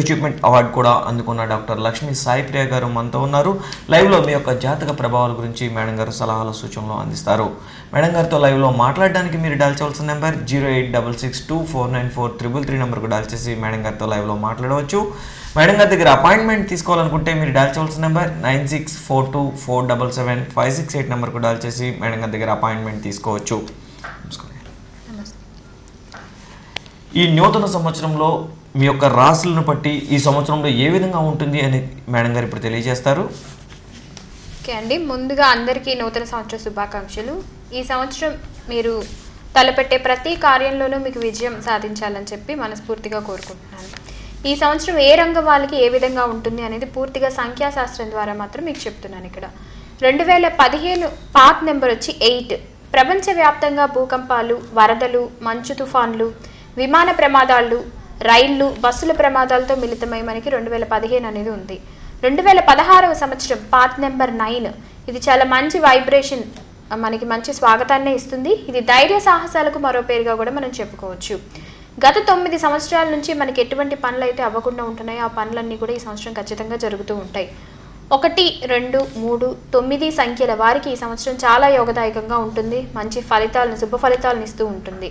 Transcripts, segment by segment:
Achievement award కూడా అందుకున్న doctor Lakshmi Sai ప్రియ గారు మనతో ఉన్నారు. లైవ్లో మీ యొక్క జాతక ప్రభావాల గురించి మేడం గారు సలహాలు సూచనలు అందిస్తారు. మేడం గారితో లైవ్లో మాట్లాడడానికి మీరు డయల్ చేయాల్సిన నెంబర్ 08662494333 నెంబర్కు డయల్ చేసి మేడం గారితో లైవ్లో మాట్లాడవచ్చు. మేడం గారి దగ్గర అపాయింట్మెంట్ తీసుకోవాలనుకుంటే మీరు డయల్ చేయాల్సిన నెంబర్ 9642477568 నెంబర్కు డయల్ చేసి మేడం గారి దగ్గర అపాయింట్మెంట్ తీసుకోవచ్చు. ఈ నూతన సంవత్సరంలో మీ యొక్క రాశులను బట్టి ఈ సంవత్సరంలో ఏ విధంగా ఉంటుంది అని మేడం గారు ఇప్పుడు తెలియజేస్తారు. ఓకే అండి, ముందుగా అందరికీ నూతన సంవత్సర శుభాకాంక్షలు. ఈ సంవత్సరం మీరు తలపెట్టే ప్రతి కార్యంలోనూ మీకు విజయం సాధించాలని చెప్పి మనస్ఫూర్తిగా కోరుకుంటున్నాను. ఈ సంవత్సరం ఏ రంగం వాళ్ళకి ఏ విధంగా ఉంటుంది అనేది పూర్తిగా సంఖ్యాశాస్త్రం ద్వారా మాత్రం మీకు చెప్తున్నాను. ఇక్కడ 2015 పాత్ నెంబర్ వచ్చి 8. ప్రపంచవ్యాప్తంగా భూకంపాలు, వరదలు, మంచు తుఫాన్లు, విమాన ప్రమాదాలు, రైళ్లు, బస్సుల ప్రమాదాలతో మిళితమై మనకి 2015 అనేది ఉంది. 2016వ సంవత్సరం పాత్ నెంబర్ 9. ఇది చాలా మంచి వైబ్రేషన్, మనకి మంచి స్వాగతాన్ని ఇస్తుంది. ఇది ధైర్య సాహసాలకు మరో పేరుగా కూడా మనం చెప్పుకోవచ్చు. గత 9 సంవత్సరాల నుంచి మనకి ఎటువంటి పనులు అయితే అవ్వకుండా ఉంటున్నాయో ఆ పనులన్నీ కూడా ఈ సంవత్సరం ఖచ్చితంగా జరుగుతూ ఉంటాయి. 1, 2, 3, 9 సంఖ్యల వారికి ఈ సంవత్సరం చాలా యోగదాయకంగా ఉంటుంది. మంచి ఫలితాలను, శుభ ఫలితాలను ఇస్తూ ఉంటుంది.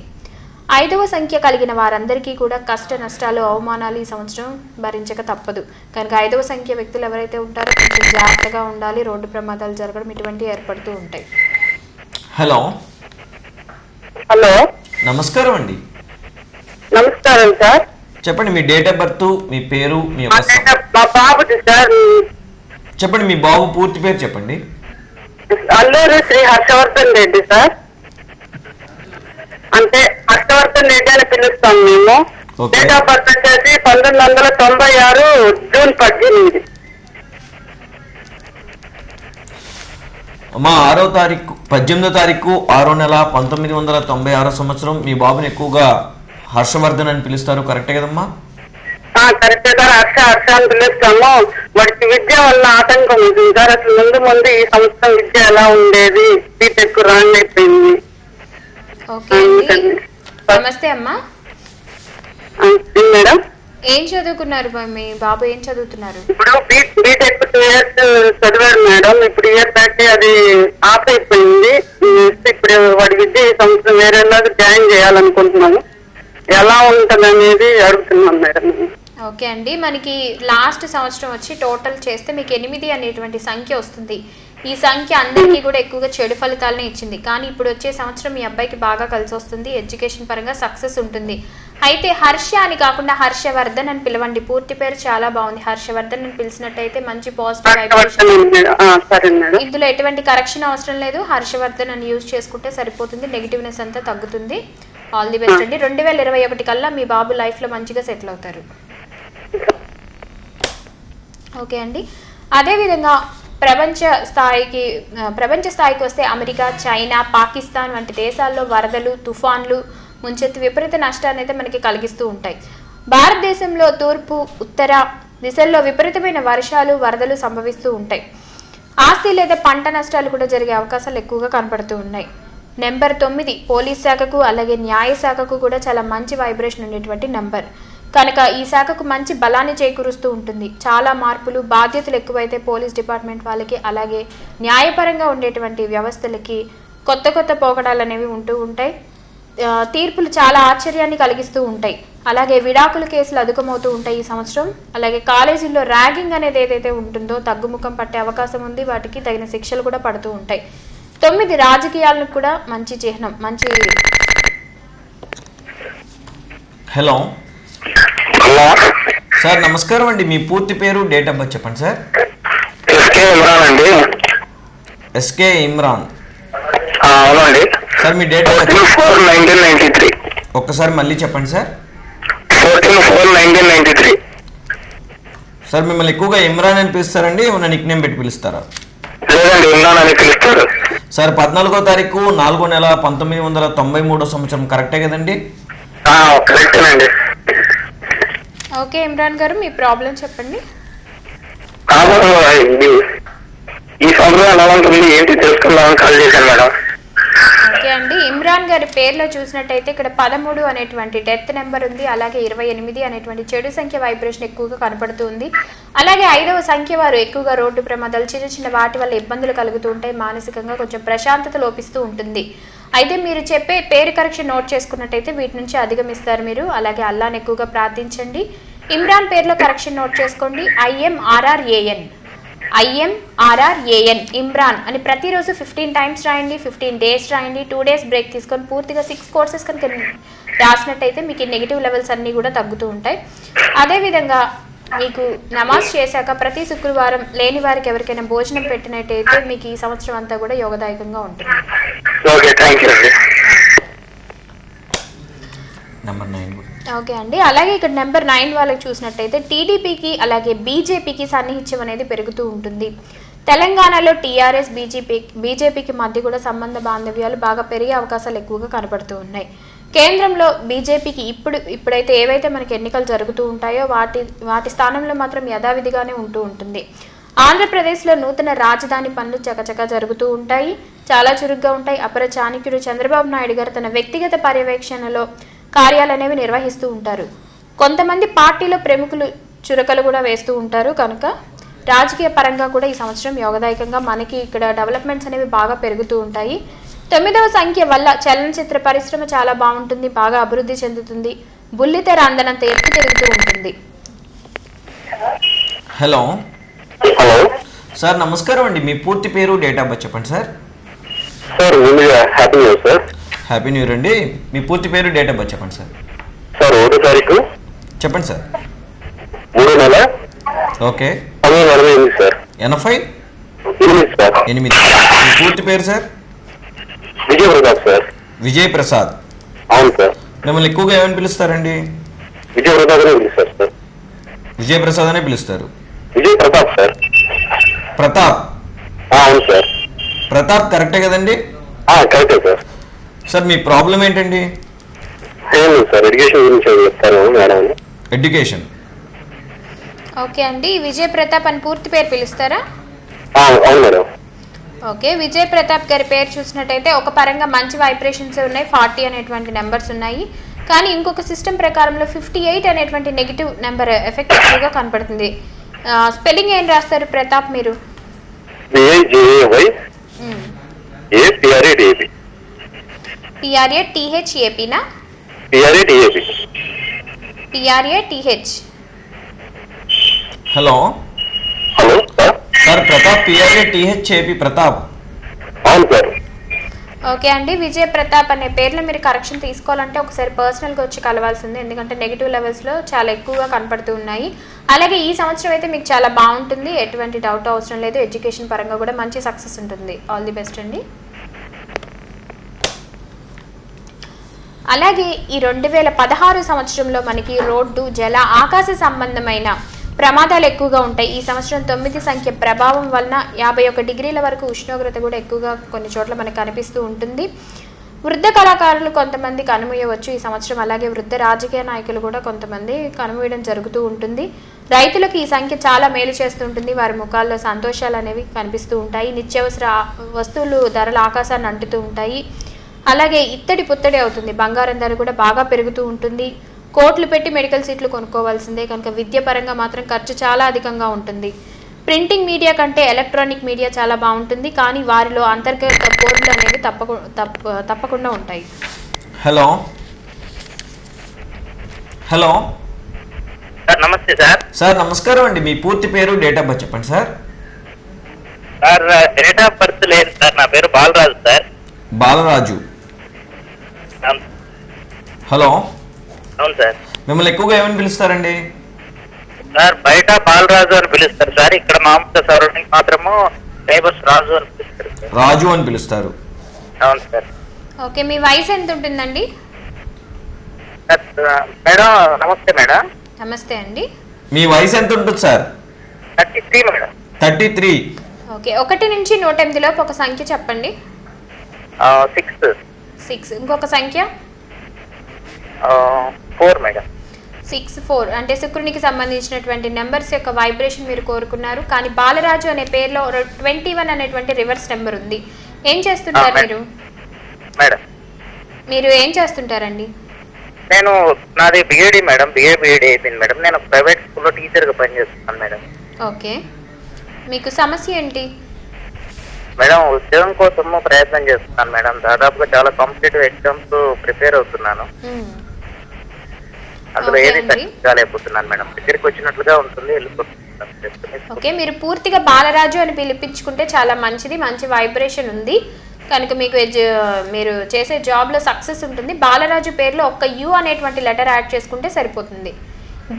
5వ సంఖ్య కలిగిన వారందరికీ కూడా కష్ట నష్టాలు, అవమానాలు ఈ సంవత్సరం భరించక తప్పదు. కనుక 5వ సంఖ్య వ్యక్తులు ఎవరైతే ఉంటారో కొంచెం జాగ్రత్తగా ఉండాలి. రోడ్డు ప్రమాదాలు జరగడం ఇటువంటివి ఏర్పడుతూ ఉంటాయి. హలో హలో, నమస్కారం అండి. నమస్కారం సార్. చెప్పండి మీ డేట్ ఆఫ్ బర్త్, మీ పేరు, మీ యొక్క మా బాబుది సార్. చెప్పండి మీ బాబు పూర్తి పేరు చెప్పండి. అల్లూరి శ్రీ హర్షవర్ధన్ రెడ్డి సార్. అంటే హర్షవర్ధన్ రెడ్డి అని పిలుస్తాం మేము. డేట్ ఆఫ్ బర్త్ వచ్చేసి 1996 జూన్ 18. అమ్మా 18వ తారీఖు 6వ నెల 1996 సంవత్సరం. మీ బాబుని ఎక్కువగా హర్షవర్ధన్ అని పిలుస్తారు, కరెక్టే కదమ్మా? కరెక్టే సార్. హర్ష అని పిలుస్తాము. వాడికి విద్య వల్ల ఆటంకం ఉంటుంది సార్. అసలు ముందు ఈ సంవత్సరం విద్య ఎలా ఉండేది, బీటెక్ రాంగ్ అయిపోయింది. నమస్తే అమ్మా. మేడం, ఏం చదువుకున్నారు మీ బాబు? ఏం చదువుతున్నారు? ఇప్పుడు బీటెక్ 2 years చదివాడు మేడం. ఇప్పుడు ఇయర్ బ్యాక్ అది ఆఫ్ అయిపోయింది. ఇప్పుడు వాడి విద్య ఈ సంవత్సరం వేరేలాగా జాయిన్ చేయాలనుకుంటున్నాము. ఎలా ఉంటుంది అనేది అడుగుతున్నాం మేడం. ఓకే అండి, మనకి లాస్ట్ సంవత్సరం వచ్చి టోటల్ చేస్తే మీకు 8 అనేటువంటి సంఖ్య వస్తుంది. ఈ సంఖ్య అందరికీ కూడా ఎక్కువగా చెడు ఫలితాలనే ఇచ్చింది. కానీ ఇప్పుడు వచ్చే సంవత్సరం మీ అబ్బాయికి బాగా కలిసి వస్తుంది. ఎడ్యుకేషన్ పరంగా సక్సెస్ ఉంటుంది. అయితే హర్ష అని కాకుండా హర్షవర్ధన్ అని పిలవండి. పూర్తి పేరు చాలా బాగుంది. హర్షవర్ధన్ అని పిలిచినట్టయితే మంచి పాజిటివ్ వైబ్రేషన్. ఇందులో ఎటువంటి కరెక్షన్ అవసరం లేదు. హర్షవర్ధన్ అని యూజ్ చేసుకుంటే సరిపోతుంది. నెగిటివ్నెస్ అంతా తగ్గుతుంది. ఆల్ ది బెస్ట్ అండి. 2021 కల్లా మీ బాబు లైఫ్ లో మంచిగా సెటిల్ అవుతారు. ఓకే అండి, అదేవిధంగా ప్రపంచ స్థాయికి వస్తే అమెరికా, చైనా, పాకిస్తాన్ వంటి దేశాల్లో వరదలు, తుఫాన్లు, ముంచెత్తి విపరీత నష్టాన్ని అయితే మనకి కలిగిస్తూ ఉంటాయి. భారతదేశంలో తూర్పు, ఉత్తర దిశల్లో విపరీతమైన వర్షాలు, వరదలు సంభవిస్తూ ఉంటాయి. ఆస్తి లేదా పంట నష్టాలు కూడా జరిగే అవకాశాలు ఎక్కువగా కనపడుతూ ఉన్నాయి. నెంబర్ 9 పోలీస్ శాఖకు అలాగే న్యాయ శాఖకు కూడా చాలా మంచి వైబ్రేషన్ ఉండేటువంటి నెంబర్ కనుక ఈ శాఖకు మంచి బలాన్ని చేకూరుస్తూ ఉంటుంది. చాలా మార్పులు, బాధ్యతలు ఎక్కువైతే పోలీస్ డిపార్ట్మెంట్ వాళ్ళకి అలాగే న్యాయపరంగా ఉండేటువంటి వ్యవస్థలకి కొత్త పోకడాలు అనేవి ఉంటూ ఉంటాయి. తీర్పులు చాలా ఆశ్చర్యాన్ని కలిగిస్తూ ఉంటాయి. అలాగే విడాకుల కేసులు అధికమవుతూ ఉంటాయి ఈ సంవత్సరం. అలాగే కాలేజీల్లో ర్యాగింగ్ అనేది ఏదైతే ఉంటుందో తగ్గుముఖం పట్టే అవకాశం ఉంది. వాటికి తగిన శిక్షలు కూడా పడుతూ ఉంటాయి. 9 రాజకీయాలకు కూడా మంచి చిహ్నం. మంచి హలో సార్, నమస్కారం అండి. మీ పూర్తి పేరు, డేట్ ఆఫ్ బర్త్ చెప్పండి సార్. ఎస్కే ఇమ్రాన్. అవునండి sir me date of birth 1993. ఒక్కసారి మళ్ళీ చెప్పండి సార్. 14/4/1993. సార్ మిమ్మల్ని ఎక్కువగా ఇమ్రాన్ అని పిలుస్తారండి, ఏమైనా నిక్ నేమ్ పెట్టి పిలుస్తారా? లేదండి, ఇమ్రాన్ అని పిలుస్తారు. సార్ 14వ తారీఖు 4వ నెల 1993 సంవత్సరం కరెక్టే కదండి? కరెక్టేనండి. ఓకే ఇమ్రాన్ గారు, మీ ప్రాబ్లం చెప్పండి. ఈ సంవత్సరం ఎలా ఉంటుంది ఏంటి తెలుసుకుందామని కాల్ చేశాను మేడం. ఓకే అండి, ఇమ్రాన్ గారి పేరులో చూసినట్టయితే ఇక్కడ 13 అనేటువంటి డెత్ నెంబర్ ఉంది, అలాగే 28 అనేటువంటి చెడు సంఖ్య వైబ్రేషన్ ఎక్కువగా కనపడుతుంది. అలాగే 5వ సంఖ్య వారు ఎక్కువగా రోడ్డు ప్రమాదాలు, చిన్న చిన్న వాటి వల్ల ఇబ్బందులు కలుగుతూ ఉంటాయి, మానసికంగా కొంచెం ప్రశాంతత లోపిస్తూ ఉంటుంది. అయితే మీరు చెప్పే పేరు కరెక్షన్ నోట్ చేసుకున్నట్టయితే వీటి నుంచి అధిగమిస్తారు మీరు. అలాగే అల్లాహ్ని ఎక్కువగా ప్రార్థించండి. ఇమ్రాన్ పేరులో కరెక్షన్ నోట్ చేసుకోండి. IMRRAN ఇమ్రాన్ అని ప్రతిరోజు 15 టైమ్స్ రాయండి, 15 డేస్ రాయండి. 2 డేస్ బ్రేక్ తీసుకొని పూర్తిగా 6 కోర్సెస్ కనుక రాసినట్టయితే మీకు ఈ నెగిటివ్ లెవెల్స్ అన్నీ కూడా తగ్గుతూ ఉంటాయి. అదేవిధంగా మీకు నమాజ్ చేశాక ప్రతి శుక్రవారం లేని వారికి ఎవరికైనా భోజనం పెట్టినట్టయితే మీకు ఈ సంవత్సరం అంతా కూడా యోగదాయకంగా ఉంటుంది. ఓకే అండి. అలాగే ఇక్కడ నెంబర్ 9 వాళ్ళకి చూసినట్టయితే టీడీపీకి అలాగే బీజేపీకి సన్నిహిత్యం అనేది పెరుగుతూ ఉంటుంది. తెలంగాణలో టీఆర్ఎస్ బీజేపీకి మధ్య కూడా సంబంధ బాంధవ్యాలు బాగా పెరిగే అవకాశాలు ఎక్కువగా కనపడుతూ ఉన్నాయి. కేంద్రంలో బీజేపీకి ఇప్పుడైతే ఏవైతే మనకి ఎన్నికలు జరుగుతూ ఉంటాయో వాటి స్థానంలో మాత్రం యథావిధిగానే ఉంటూ ఉంటుంది. ఆంధ్రప్రదేశ్లో నూతన రాజధాని పనులు చకచకా జరుగుతూ ఉంటాయి, చాలా చురుగ్గా ఉంటాయి. అపర చాణక్యుడు చంద్రబాబు నాయుడు గారు తన వ్యక్తిగత పర్యవేక్షణలో కార్యాలు అనేవి నిర్వహిస్తూ ఉంటారు. కొంతమంది పార్టీలో ప్రముఖులు చురకలు కూడా వేస్తూ ఉంటారు. కనుక రాజకీయ పరంగా కూడా ఈ సంవత్సరం యోగదాయకంగా మనకి ఇక్కడ డెవలప్మెంట్స్ అనేవి బాగా పెరుగుతూ ఉంటాయి. 9వ సంఖ్య వల్ల చలనచిత్ర పరిశ్రమ చాలా బాగుంటుంది, బాగా అభివృద్ధి చెందుతుంది, బుల్లితెర అందనంత ఎత్తు తిరుగుతూ ఉంటుంది. హలో సార్, నమస్కారం అండి. మీ పూర్తి పేరు, డేట్ ఆఫ్ బర్త్ చెప్పండి సార్. హ్యాపీ న్యూ ఇయర్ అండి. మీ పూర్తి పేరు, డేట్ ఆఫ్ బర్త్ చెప్పండి సార్. 1వ తారీఖు చెప్పండి సార్. 3వ నెల ఓకే 1948 సార్. 88. మీ పూర్తి పేరు సార్? విజయ్ ప్రతాప్ సార్. విజయ్ ప్రసాద్. అవును సార్. మిమ్మల్ని ఎక్కువగా ఏమని పిలుస్తారండి? విజయ్ ప్రతాప్ అనే పిలుస్తారు సార్. విజయ్ ప్రసాద్ అనే పిలుస్తారు. విజయ్ ప్రతాప్ సార్. ప్రతాప్? అవును సార్. ప్రతాప్ కరెక్టే కదండి? కరెక్టే సార్. సార్ మీ ప్రాబ్లం ఏంటండి? ఏం లేదు సార్, ఎడ్యుకేషన్ గురించి చెప్తాను మేడం. ఎడ్యుకేషన్. ఓకే అండి. విజయ్ ప్రతాప్ అని పూర్తి పేరు పిలుస్తారా? అవును మేడం. ఓకే. విజయ్ ప్రతాప్ గారి పేరు చూసినట్టయితే ఒక పరంగా మంచి వైబ్రేషన్స్ ఉన్నాయి, 40 అనేటువంటి నెంబర్స్ ఉన్నాయి. కానీ ఇంకొక సిస్టమ్ ప్రకారంలో 58 అనేటువంటి నెగిటివ్ నెంబర్ ఎఫెక్ట్ ఎక్కువగా కనపడుతుంది. స్పెల్లింగ్ ఏం రాస్తారు ప్రతాప్ మీరు? PRATHAPనా? PRATH. Hello sir, Pratap PRATHAP Pratap. అవును సార్. ఓకే అండి. విజయ్ ప్రతాప్ అనే పేర్లో మీరు కరెక్షన్ తీసుకోవాలంటే ఒకసారి పర్సనల్గా వచ్చి కలవాల్సిందే, ఎందుకంటే నెగిటివ్ లెవెల్స్లో చాలా ఎక్కువగా కనపడుతూ ఉన్నాయి. అలాగే ఈ సంవత్సరం అయితే మీకు చాలా బాగుంటుంది, ఎటువంటి డౌట్ అవసరం లేదు. ఎడ్యుకేషన్ పరంగా కూడా మంచి సక్సెస్ ఉంటుంది. ఆల్ ది బెస్ట్ అండి. అలాగే ఈ 2016 సంవత్సరంలో మనకి రోడ్డు, జల, ఆకాశ సంబంధమైన ప్రమాదాలు ఎక్కువగా ఉంటాయి. ఈ సంవత్సరం 9 సంఖ్య ప్రభావం వలన 51 డిగ్రీల వరకు ఉష్ణోగ్రత కూడా ఎక్కువగా కొన్ని చోట్ల మనకు కనిపిస్తూ ఉంటుంది. వృద్ధ కళాకారులు కొంతమంది కనుమూయవచ్చు ఈ సంవత్సరం. అలాగే వృద్ధ రాజకీయ నాయకులు కూడా కొంతమంది కనుమూయడం జరుగుతూ ఉంటుంది. రైతులకు ఈ సంఖ్య చాలా మేలు చేస్తుంటుంది. వారి ముఖాల్లో సంతోషాలు అనేవి కనిపిస్తూ ఉంటాయి. నిత్యావసర వస్తువులు ధరలు ఆకాశాన్ని అంటుతూ ఉంటాయి. అలాగే ఇత్తడి పుత్తడి అవుతుంది, బంగారం ధర కూడా బాగా పెరుగుతూ ఉంటుంది. కోట్లు పెట్టి మెడికల్ సీట్లు కొనుక్కోవాల్సిందే, కనుక విద్య పరంగా మాత్రం ఖర్చు చాలా అధికంగా ఉంటుంది. ప్రింటింగ్ మీడియా కంటే ఎలక్ట్రానిక్ మీడియా చాలా బాగుంటుంది, కానీ వారిలో అంతర్గత పోర్లు అనేవి తప్పకుండా ఉంటాయి. హలో హలో సార్, నమస్తే సార్. సార్ నమస్కారం అండి. మీ పూర్తి పేరు, డేట్ ఆఫ్ బర్త్ చెప్పండి sir. Sir date of birth లేదు సార్, నా పేరు బాలరాజు సార్. బాలరాజు. హలో. అవును సార్. మిమ్మల్ని ఎక్కువగా ఏమని పిలుస్తారండి? సార్ బయట బాలరాజు అని పిలుస్తారు సార్, ఇక్కడ మామూలుగా సరౌండింగ్ మాత్రము నైబర్స్ రాజు అని పిలుస్తారు సార్. రాజు అని పిలుస్తారు. అవును సార్. ఓకే. మీ వయసు ఎంత ఉంటుందండి? మేడం నమస్తే మేడం. నమస్తే అండి. మీ వయసు ఎంత ఉంటుంది సార్? 33 మేడం. 33. ఓకే. 1 నుంచి 108 లోపు ఒక సంఖ్య చెప్పండి. 6. ఇంకొక సంఖ్య 4 మేడం. 6, 4 అంటే శుక్రునికి సంబంధించినటువంటి నెంబర్స్ యొక్క వైబ్రేషన్ మీరు కోరుకున్నారు. కానీ బాలరాజు అనే పేరులో 21 అనేటువంటి రివర్స్ నెంబర్ ఉంది. ఏం చేస్తుంటారు మీరు? మేడం మీరు ఏం చేస్తుంటారండి? నేను నాది బిఏడి మేడం, బిఏడి అయిపోయింది మేడం. నేను ప్రైవేట్ స్కూల్లో టీచర్గా పనిచేస్తున్నాను మేడం. ఓకే, మీకు సమస్య ఏంటి? మేడం ఉద్యోగం కోసము ప్రయత్నం చేస్తున్నాను మేడం. దాదాపుగా చాలా కాంపిటేటివ్ ఎగ్జామ్స్ ప్రిపేర్ అవుతున్నాను. అందులో ఓకే ఏది అండి. సక్సెస్ కాలేకపోతున్నాను మేడం. దగ్గరికి వచ్చినట్లుగా ఉంటుంది, వెళ్ళిపోతున్నాను. ఓకే, మీరు పూర్తిగా బాలరాజు అని పిలిపించుకుంటే చాలా మంచిది, మంచి వైబ్రేషన్ ఉంది కనుక మీకు మీరు చేసే జాబ్లో సక్సెస్ ఉంటుంది. బాలరాజు పేరులో ఒక్క యు అనేటువంటి లెటర్ యాడ్ చేసుకుంటే సరిపోతుంది.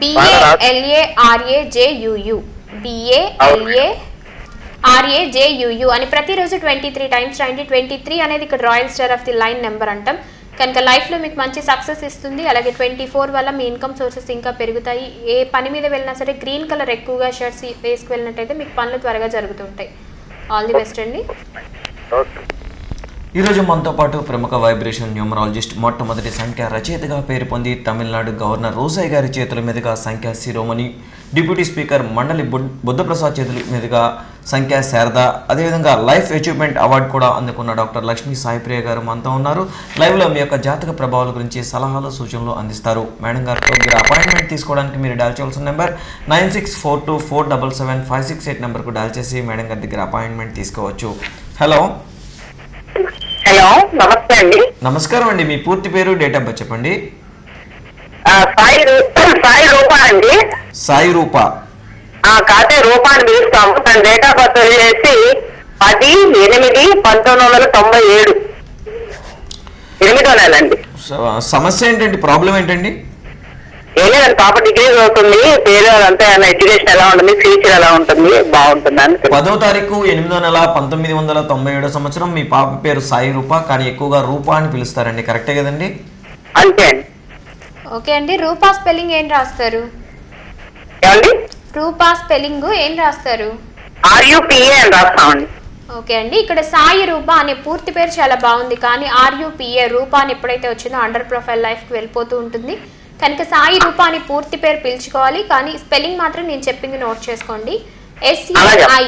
BALARAJUU BALARAJUU అని ప్రతిరోజు 23 టైమ్స్ రాయండి. 23 అనేది ఇక్కడ royal star of the line number అంటాం కనుక లైఫ్లో మీకు మంచి సక్సెస్ ఇస్తుంది. అలాగే 24 వల్ల మీ ఇన్కమ్ సోర్సెస్ ఇంకా పెరుగుతాయి. ఏ పని మీద వెళ్ళినా సరే గ్రీన్ కలర్ ఎక్కువగా షర్ట్స్ వేసుకు వెళ్ళినట్టయితే మీకు పనులు త్వరగా జరుగుతుంటాయి. ఆల్ ది బెస్ట్ అండి. ఈరోజు మనతో పాటు ప్రముఖ వైబ్రేషన్ న్యూమరాలజిస్ట్, మొట్టమొదటి సంఖ్య రచయితగా పేరు పొంది తమిళనాడు గవర్నర్ రోసయ్య గారి చేతుల మీదుగా సంఖ్య శిరోమణి, డిప్యూటీ స్పీకర్ మండలి బుద్ధప్రసాద్ చేతుల మీదుగా సంఖ్య శారద, అదేవిధంగా లైఫ్ అచీవ్మెంట్ అవార్డు కూడా అందుకున్న డాక్టర్ లక్ష్మీ సాయిప్రియ గారు మనతో ఉన్నారు. లైవ్లో మీ యొక్క జాతక ప్రభావాల గురించి సలహాలు సూచనలు అందిస్తారు. మేడం గారితో మీరు అపాయింట్మెంట్ తీసుకోవడానికి మీరు డయల్ చేయవలసిన నెంబర్ 9642477568 నెంబర్కు డయల్ చేసి మేడం గారి దగ్గర అపాయింట్మెంట్ తీసుకోవచ్చు. హలో హలో, నమస్తే అండి. నమస్కారం అండి. మీ పూర్తి పేరు, డేట్ ఆఫ్ బర్త్ చెప్పండి. సాయి రూపా అండి. సాయి రూప. కాదే రూపా అని పిలుస్తాము. తన డేట్ ఆఫ్ బర్త్ వచ్చేసి 10/8/1997, 8వ నెల అండి. సమస్య ఏంటండి? ప్రాబ్లం ఏంటండి? ఏం లేదండి, పాప డిగ్రీ చదువుతుంది. పేరు అదంతా ఎడ్యుకేషన్ ఎలా ఉంటుంది, ఫ్యూచర్ ఎలా ఉంటుంది, బాగుంటుంది అని. 10వ తారీఖు 8వ నెల 1997 సంవత్సరం. మీ పాప పేరు సాయి రూప, కానీ ఎక్కువగా రూపా అని పిలుస్తారండి. కరెక్టే కదండి? అంతే అండి. ఓకే అండి, రూపా స్పెల్లింగ్ ఏం రాస్తారు? ఏమండి? రూపా స్పెల్లింగ్ ఏం రాస్తారు? RUPA అని రాస్తామండి. ఓకే అండి, ఇక్కడ సాయి రూపా అనే పూర్తి పేరు చాలా బాగుంది, కానీ RUPA రూపా అని ఎప్పుడైతే వచ్చిందో అండర్ ప్రొఫైల్ లైఫ్కి వెళ్ళిపోతూ ఉంటుంది కనుక సాయి రూపా అని పూర్తి పేరు పిలుచుకోవాలి. కానీ స్పెల్లింగ్ మాత్రం నేను చెప్పింది నోట్ చేసుకోండి. SAIROOPA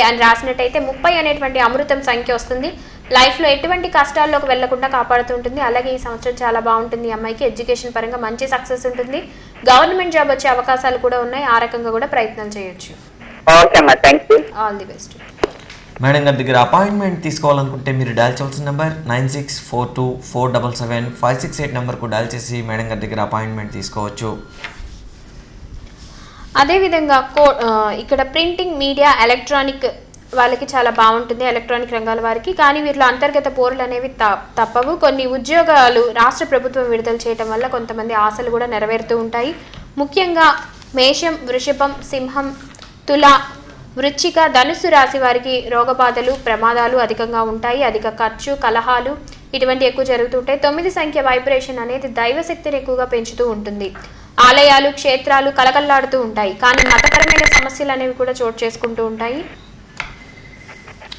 అని రాసినట్టయితే 30 అనేటువంటి అమృతం సంఖ్య వస్తుంది. లైఫ్లో ఎటువంటి కష్టాల్లోకి వెళ్లకుండా కాపాడుతుంటుంది. అలాగే ఈ సంవత్సరం చాలా బాగుంటుంది. అమ్మాయికి ఎడ్యుకేషన్ పరంగా మంచి సక్సెస్ ఉంటుంది. గవర్నమెంట్ జాబ్ వచ్చే అవకాశాలు కూడా ఉన్నాయి. ఆ రకంగా కూడా ప్రయత్నం చేయొచ్చు. ఓకే అమ్మా, thank you. All the best. Madam గారి దగ్గర అపాయింట్మెంట్ తీసుకోవాలనుకుంటే మీరు డయల్ చేయాల్సిన నెంబర్ 9642477568 నెంబర్కు డయల్ చేసి మేడం గారి దగ్గర అపాయింట్మెంట్ తీసుకోవచ్చు. అదేవిధంగా ఇక్కడ ప్రింటింగ్, మీడియా, ఎలక్ట్రానిక్ వాళ్ళకి చాలా బాగుంటుంది, ఎలక్ట్రానిక్ రంగాల వారికి. కానీ వీటిలో అంతర్గత పోరులు అనేవి తప్పవు. కొన్ని ఉద్యోగాలు రాష్ట్ర ప్రభుత్వం విడుదల చేయడం వల్ల కొంతమంది ఆశలు కూడా నెరవేరుతూ ఉంటాయి. ముఖ్యంగా మేషం, వృషభం, సింహం, తుల, వృశ్చిక, ధనుస్సు రాశి వారికి రోగబాధలు, ప్రమాదాలు అధికంగా ఉంటాయి. అధిక ఖర్చు, కలహాలు ఇటువంటి ఎక్కువ జరుగుతుంటాయి. 9 సంఖ్య వైబ్రేషన్ అనేది దైవశక్తిని ఎక్కువగా పెంచుతూ ఉంటుంది. ఆలయాలు, క్షేత్రాలు కలకల్లాడుతూ ఉంటాయి. కానీ మతపరమైన సమస్యలు అనేవి కూడా చోటు చేసుకుంటూ ఉంటాయి.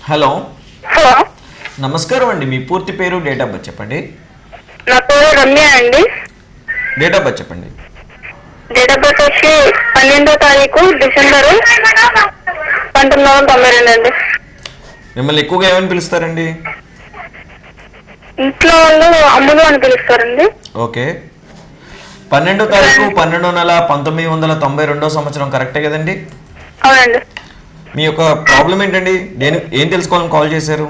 హలో, హలో, నమస్కారం అండి. మీ పూర్తి పేరు, డేట్ ఆఫ్ బర్త్ చెప్పండి. నా పేరు రమ్య అండి. డేట్ ఆఫ్ బర్త్ చెప్పండి. డేట్ ఆఫ్ బర్త్ వచ్చి 12వ తారీఖు డిసెంబర్ 1992 అండి. మిమ్మల్ని ఎక్కువగా ఏమని పిలుస్తారండి? ఇంట్లో వాళ్ళు అమ్ములు అని పిలుస్తారండి. ఓకే. 12వ తారీఖు 12వ నెల 1992 సంవత్సరం కరెక్టే కదండి? అవునండి. మీ యొక్క ప్రాబ్లం ఏంటండి? ఏం తెలుసుకోవాలని కాల్ చేశారు?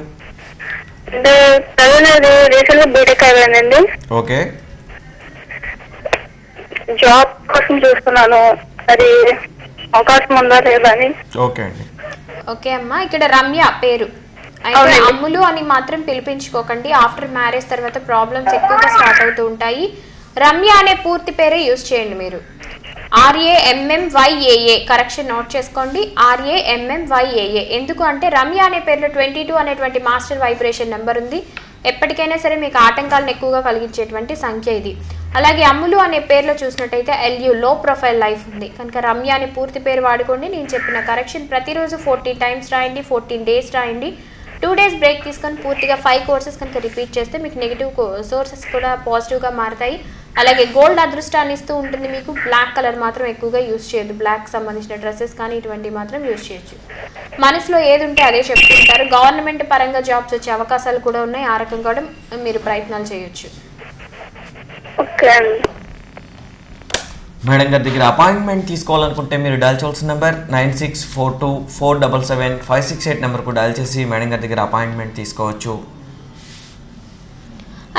అంటే చదివినది రీసెంట్ గా బీటెక్ అయిపోయిందండి. ఓకే. జాబ్ కోసం చూస్తున్నాను, అది అవకాశం ఉందా లేదా అని. ఓకే అండి. ఓకే అమ్మా, ఇక్కడ రమ్య పేరు అయితే అమ్ములు అని మాత్రం పిలిపించుకోకండి. ఆఫ్టర్ మ్యారేజ్ తర్వాత ప్రాబ్లమ్స్ ఎక్కువగా స్టార్ట్ అవుతూ ఉంటాయి. రమ్య అనే పూర్తి పేరే యూజ్ చేయండి మీరు. RAMMYAA కరెక్షన్ నోట్ చేసుకోండి. RAMMYAA ఎందుకు అంటే రమ్య అనే పేరులో 22 అనేటువంటి మాస్టర్ వైబ్రేషన్ నెంబర్ ఉంది. ఎప్పటికైనా సరే మీకు ఆటంకాలను ఎక్కువగా కలిగించేటువంటి సంఖ్య ఇది. అలాగే అమ్ములు అనే పేరులో చూసినట్టయితే LU లో ప్రొఫైల్ లైఫ్ ఉంది కనుక రమ్య అనే పూర్తి పేరు వాడుకోండి. నేను చెప్పిన కరెక్షన్ ప్రతిరోజు 14 టైమ్స్ రాయండి, 14 డేస్ రాయండి. 2 డేస్ బ్రేక్ తీసుకొని పూర్తిగా 5 కోర్సెస్ కనుక రిపీట్ చేస్తే మీకు నెగిటివ్ సోర్సెస్ కూడా పాజిటివ్గా మారుతాయి. అలాగే గోల్డ్ అదృష్టాన్ని ఇస్తూ ఉంటుంది మీకు. బ్లాక్ కలర్ మాత్రం ఎక్కువగా యూజ్ చేయొద్దు. బ్లాక్ సంబంధించిన డ్రెస్సెస్ కానీ ఇటువంటివి మాత్రం యూజ్ చేయొచ్చు. మనసులో ఏది ఉంటే అదే చెప్తుంటారు. గవర్నమెంట్ పరంగా జాబ్స్ వచ్చే అవకాశాలు కూడా ఉన్నాయి. ఆ రకంగా కూడా మీరు ప్రయత్నాలు చేయొచ్చు. ఓకే అండి. మేడం గారి దగ్గర అపాయింట్మెంట్ తీసుకోవాలనుకుంటే మీరు డయల్ చేయాల్సిన నెంబర్ 9642477568 నెంబర్కు డయల్ చేసి మేడం గారి దగ్గర అపాయింట్మెంట్ తీసుకోవచ్చు.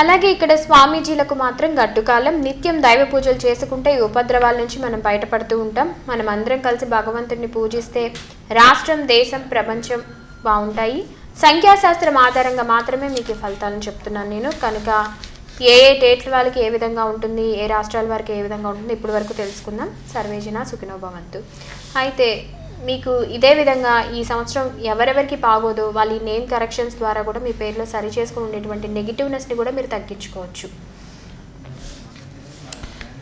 అలాగే ఇక్కడ స్వామీజీలకు మాత్రం గడ్డుకాలం. నిత్యం దైవ పూజలు చేసుకుంటే ఈ ఉపద్రవాల నుంచి మనం బయటపడుతూ ఉంటాం. మనం అందరం కలిసి భగవంతుడిని పూజిస్తే రాష్ట్రం, దేశం, ప్రపంచం బాగుంటాయి. సంఖ్యాశాస్త్రం ఆధారంగా మాత్రమే మీకు ఫలితాలను చెప్తున్నాను నేను. కనుక ఏ డేట్ల వాళ్ళకి ఏ విధంగా ఉంటుంది, ఏ రాష్ట్రాల వారికి ఏ విధంగా ఉంటుంది ఇప్పుడు వరకు తెలుసుకుందాం. సర్వేజన సుఖినో భవంతు. అయితే మీకు ఇదే విధంగా ఈ సంవత్సరం ఎవరెవరికి బాగోదో వాళ్ళ ఈ నేమ్ కరెక్షన్స్ ద్వారా కూడా మీ పేరులో సరి చేసుకుని ఉండేటువంటి నెగిటివ్నెస్ని కూడా మీరు తగ్గించుకోవచ్చు.